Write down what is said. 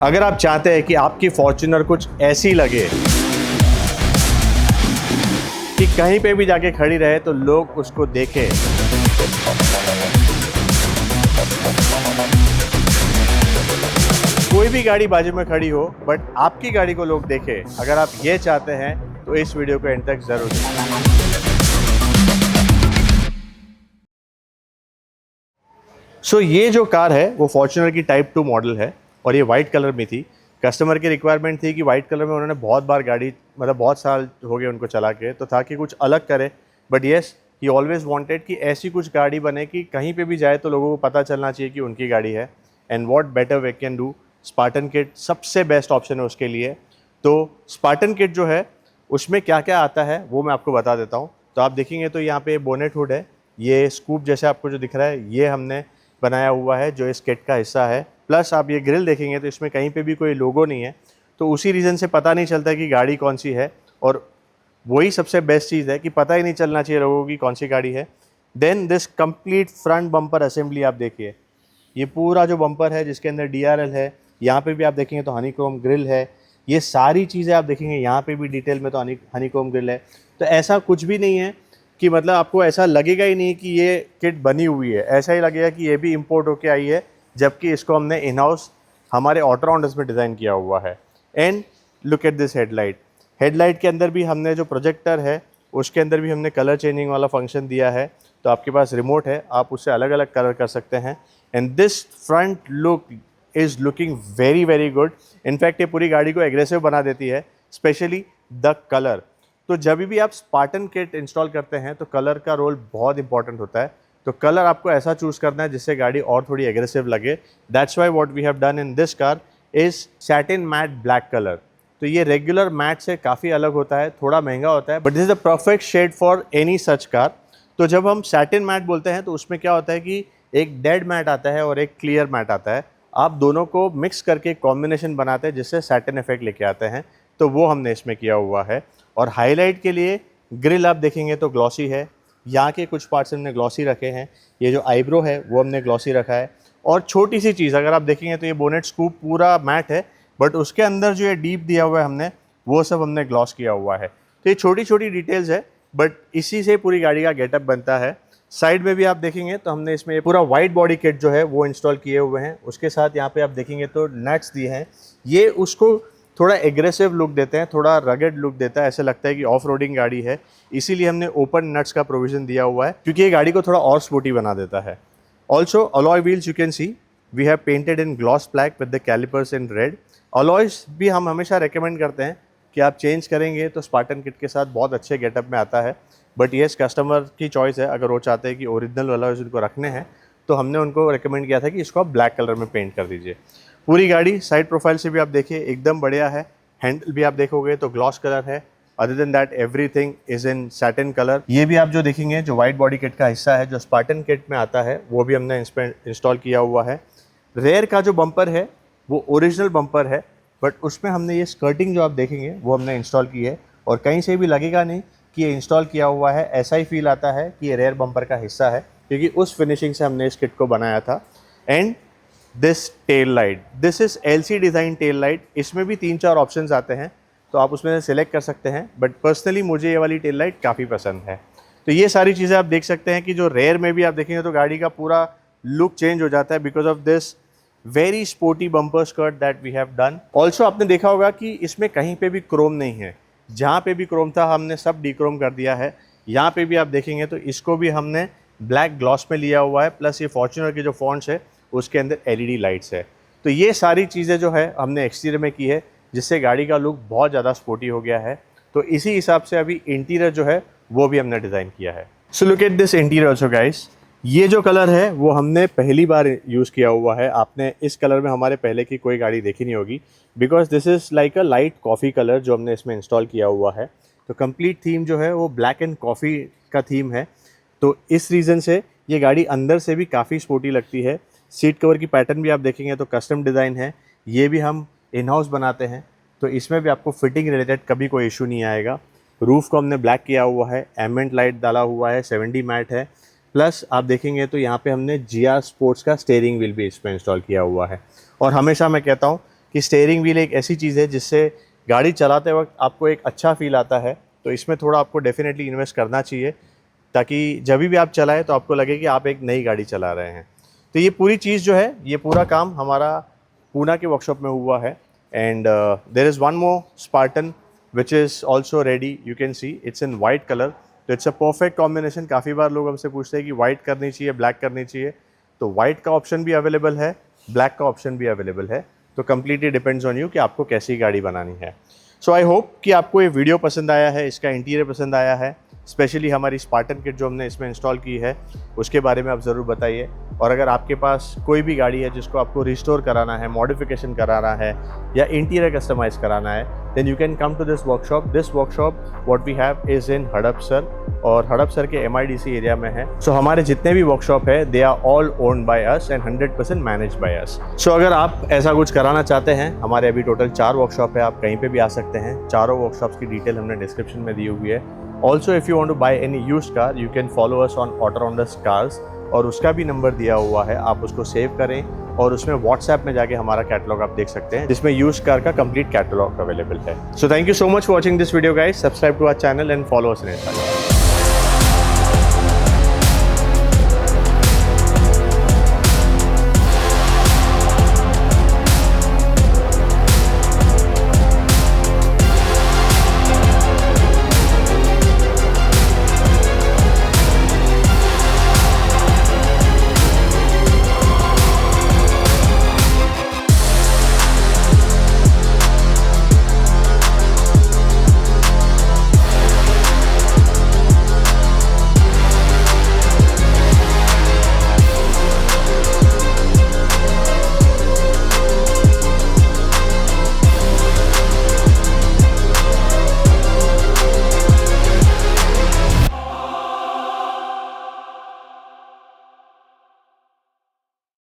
अगर आप चाहते हैं कि आपकी फॉर्च्यूनर कुछ ऐसी लगे कि कहीं पे भी जाके खड़ी रहे तो लोग उसको देखें, कोई भी गाड़ी बाजू में खड़ी हो बट आपकी गाड़ी को लोग देखें, अगर आप ये चाहते हैं तो इस वीडियो को एंड तक जरूर देखें। ये जो कार है वो फॉर्च्यूनर की टाइप 2 मॉडल है और ये वाइट कलर में थी। कस्टमर की रिक्वायरमेंट थी कि वाइट कलर में उन्होंने बहुत बार गाड़ी, मतलब बहुत साल हो गए उनको चला के, तो था कि कुछ अलग करे। But yes, he always wanted कि ऐसी कुछ गाड़ी बने कि कहीं पे भी जाए तो लोगों को पता चलना चाहिए कि उनकी गाड़ी है। And what better way can do, Spartan kit सबसे बेस्ट ऑप्शन है उसके लिए। तो स्पार्टन किट जो है उसमें क्या क्या आता है वो मैं आपको बता देता हूँ। तो आप देखेंगे तो यहाँ पे बोनेट हुड है, ये स्कूप जैसे आपको जो दिख रहा है ये हमने बनाया हुआ है जो इस किट का हिस्सा है। प्लस आप ये ग्रिल देखेंगे तो इसमें कहीं पे भी कोई लोगो नहीं है, तो उसी रीज़न से पता नहीं चलता कि गाड़ी कौन सी है। और वही सबसे बेस्ट चीज़ है कि पता ही नहीं चलना चाहिए लोगों की कौन सी गाड़ी है। Then this complete front bumper assembly आप देखिए, ये पूरा जो बम्पर है जिसके अंदर DRL है, यहाँ पे भी आप देखेंगे तो हनीक्रोम ग्रिल है। ये सारी चीज़ें आप देखेंगे यहाँ पे भी डिटेल में तो हनीक्रोम ग्रिल है। तो ऐसा कुछ भी नहीं है कि मतलब आपको ऐसा लगेगा ही नहीं कि ये किट बनी हुई है, ऐसा ही लगेगा कि ये भी इंपोर्ट होके आई है, जबकि इसको हमने इन हाउस हमारे ऑटोराउंडर्स में डिज़ाइन किया हुआ है। And look at this headlight के अंदर भी हमने जो प्रोजेक्टर है उसके अंदर भी हमने कलर चेंजिंग वाला फंक्शन दिया है। तो आपके पास रिमोट है, आप उससे अलग अलग कलर कर सकते हैं। And this front look is looking very very good. In fact ये पूरी गाड़ी को एग्रेसिव बना देती है, स्पेशली द कलर। तो जब भी आप स्पार्टन किट इंस्टॉल करते हैं तो कलर का रोल बहुत इंपॉर्टेंट होता है। तो कलर आपको ऐसा चूज़ करना है जिससे गाड़ी और थोड़ी एग्रेसिव लगे। That's why what we have done in this car is satin matte black colour. तो ये रेगुलर मैट से काफ़ी अलग होता है, थोड़ा महंगा होता है, but this is the perfect shade for any such car. तो जब हम सैटिन मैट बोलते हैं तो उसमें क्या होता है कि एक डेड मैट आता है और एक क्लियर मैट आता है। आप दोनों को मिक्स करके कॉम्बिनेशन बनाते हैं जिससे सैटिन इफेक्ट लेके आते हैं। तो वो हमने इसमें किया हुआ है। और हाईलाइट के लिए ग्रिल आप देखेंगे तो ग्लॉसी है, यहाँ के कुछ पार्ट्स हमने ग्लॉसी रखे हैं। ये जो आईब्रो है वो हमने ग्लॉसी रखा है। और छोटी सी चीज़ अगर आप देखेंगे तो ये बोनेट स्कूप पूरा मैट है, बट उसके अंदर जो ये डीप दिया हुआ है हमने, वो सब हमने ग्लॉस किया हुआ है। तो ये छोटी छोटी डिटेल्स है, बट इसी से पूरी गाड़ी का गेटअप बनता है। साइड में भी आप देखेंगे तो हमने इसमें ये पूरा वाइट बॉडी किट जो है वो इंस्टॉल किए हुए हैं। उसके साथ यहाँ पे आप देखेंगे तो नट्स दिए हैं, ये उसको थोड़ा एग्रेसिव लुक देते हैं, थोड़ा रगेड लुक देता है, ऐसे लगता है कि ऑफ रोडिंग गाड़ी है। इसीलिए हमने ओपन नट्स का प्रोविजन दिया हुआ है क्योंकि ये गाड़ी को थोड़ा और स्पोर्टी बना देता है। Also alloy wheels you can see we have painted in gloss black with the callipers in red. Alloys भी हम हमेशा रेकमेंड करते हैं कि आप चेंज करेंगे तो स्पार्टन किट के साथ बहुत अच्छे गेटअप में आता है। बट येस, कस्टमर की चॉइस है, अगर वो चाहते हैं कि ओरिजिनल अलॉयस उनको रखने हैं तो हमने उनको रेकमेंड किया था कि इसको आप ब्लैक कलर में पेंट कर दीजिए। पूरी गाड़ी साइड प्रोफाइल से भी आप देखिए एकदम बढ़िया है। हैंडल भी आप देखोगे तो ग्लॉस कलर है। Other than that everything is in satin colour. ये भी आप जो देखेंगे जो वाइट बॉडी किट का हिस्सा है जो स्पार्टन किट में आता है वो भी हमने इंस्टॉल किया हुआ है। रेयर का जो बम्पर है वो ओरिजिनल बम्पर है, बट उसमें हमने ये स्कर्टिंग जो आप देखेंगे वो हमने इंस्टॉल की है। और कहीं से भी लगेगा नहीं कि ये इंस्टॉल किया हुआ है, ऐसा ही फील आता है कि ये रेयर बम्पर का हिस्सा है क्योंकि उस फिनिशिंग से हमने इस किट को बनाया था। And this tail light, this is LC design tail light. इसमें भी 3-4 ऑप्शंस आते हैं तो आप उसमें से सिलेक्ट कर सकते हैं, बट पर्सनली मुझे ये वाली टेल लाइट काफ़ी पसंद है। तो ये सारी चीज़ें आप देख सकते हैं कि जो रेयर में भी आप देखेंगे तो गाड़ी का पूरा लुक चेंज हो जाता है because of this very sporty bumper skirt that we have done. Also आपने देखा होगा कि इसमें कहीं पे भी क्रोम नहीं है, जहाँ पे भी क्रोम था हमने सब डीक्रोम कर दिया है। यहाँ पे भी आप देखेंगे तो इसको भी हमने ब्लैक ग्लॉस में लिया हुआ है। प्लस ये फॉर्च्यूनर के जो फॉन्ट्स है उसके अंदर LED लाइट्स है। तो ये सारी चीज़ें जो है हमने एक्सटीरियर में की है जिससे गाड़ी का लुक बहुत ज़्यादा स्पोर्टी हो गया है। तो इसी हिसाब से अभी इंटीरियर जो है वो भी हमने डिज़ाइन किया है। So look at this interior also guys. ये जो कलर है वो हमने पहली बार यूज़ किया हुआ है। आपने इस कलर में हमारे पहले की कोई गाड़ी देखी नहीं होगी because this is like a light coffee colour जो हमने इसमें इंस्टॉल किया हुआ है। तो कंप्लीट थीम जो है वो ब्लैक एंड कॉफ़ी का थीम है। तो इस रीज़न से ये गाड़ी अंदर से भी काफ़ी स्पोर्टी लगती है। सीट कवर की पैटर्न भी आप देखेंगे तो कस्टम डिज़ाइन है, ये भी हम इन हाउस बनाते हैं। तो इसमें भी आपको फिटिंग रिलेटेड कभी कोई इशू नहीं आएगा। रूफ़ को हमने ब्लैक किया हुआ है, एम्बिएंट लाइट डाला हुआ है, 70 मैट है। प्लस आप देखेंगे तो यहाँ पे हमने GR स्पोर्ट्स का स्टीयरिंग व्हील भी इसमें इंस्टॉल किया हुआ है। और हमेशा मैं कहता हूँ कि स्टीयरिंग व्हील एक ऐसी चीज़ है जिससे गाड़ी चलाते वक्त आपको एक अच्छा फील आता है, तो इसमें थोड़ा आपको डेफिनेटली इन्वेस्ट करना चाहिए ताकि जब भी आप चलाएं तो आपको लगे कि आप एक नई गाड़ी चला रहे हैं। तो ये पूरी चीज़ जो है, ये पूरा काम हमारा पूना के वर्कशॉप में हुआ है। And there is one more Spartan which is also ready, you can see it's in white colour. तो इट्स अ परफेक्ट कॉम्बिनेशन। काफ़ी बार लोग हमसे पूछते हैं कि वाइट करनी चाहिए, ब्लैक करनी चाहिए, तो वाइट का ऑप्शन भी अवेलेबल है, ब्लैक का ऑप्शन भी अवेलेबल है। तो कम्प्लीटली डिपेंड्स ऑन यू कि आपको कैसी गाड़ी बनानी है। सो आई होप कि आपको ये वीडियो पसंद आया है, इसका इंटीरियर पसंद आया है, स्पेशली हमारी स्पार्टन किट जो हमने इसमें इंस्टॉल की है उसके बारे में आप ज़रूर बताइए। और अगर आपके पास कोई भी गाड़ी है जिसको आपको रिस्टोर कराना है, मॉडिफिकेशन कराना है या इंटीरियर कस्टमाइज़ कराना है, then you can come to this workshop. This workshop what we have is in Hadapsar, और हड़पसर के MIDC एरिया में है। सो हमारे जितने भी वर्कशॉप है they are all owned by us and 100% manage by us. So अगर आप ऐसा कुछ कराना चाहते हैं, हमारे अभी टोटल 4 वर्कशॉप है, आप कहीं पे भी आ सकते हैं। चारों वर्कशॉप्स की डिटेल हमने डिस्क्रिप्शन में दी हुई है। Also if you want to buy any used car you can follow us on Autorounds cars, और उसका भी नंबर दिया हुआ है, आप उसको सेव करें और उसमें व्हाट्सएप में जाके हमारा कैटलॉग आप देख सकते हैं जिसमें यूज्ड कार का कंप्लीट कैटलॉग अवेलेबल है। So thank you so much for watching this video guys. Subscribe to our channel and follow us in Instagram.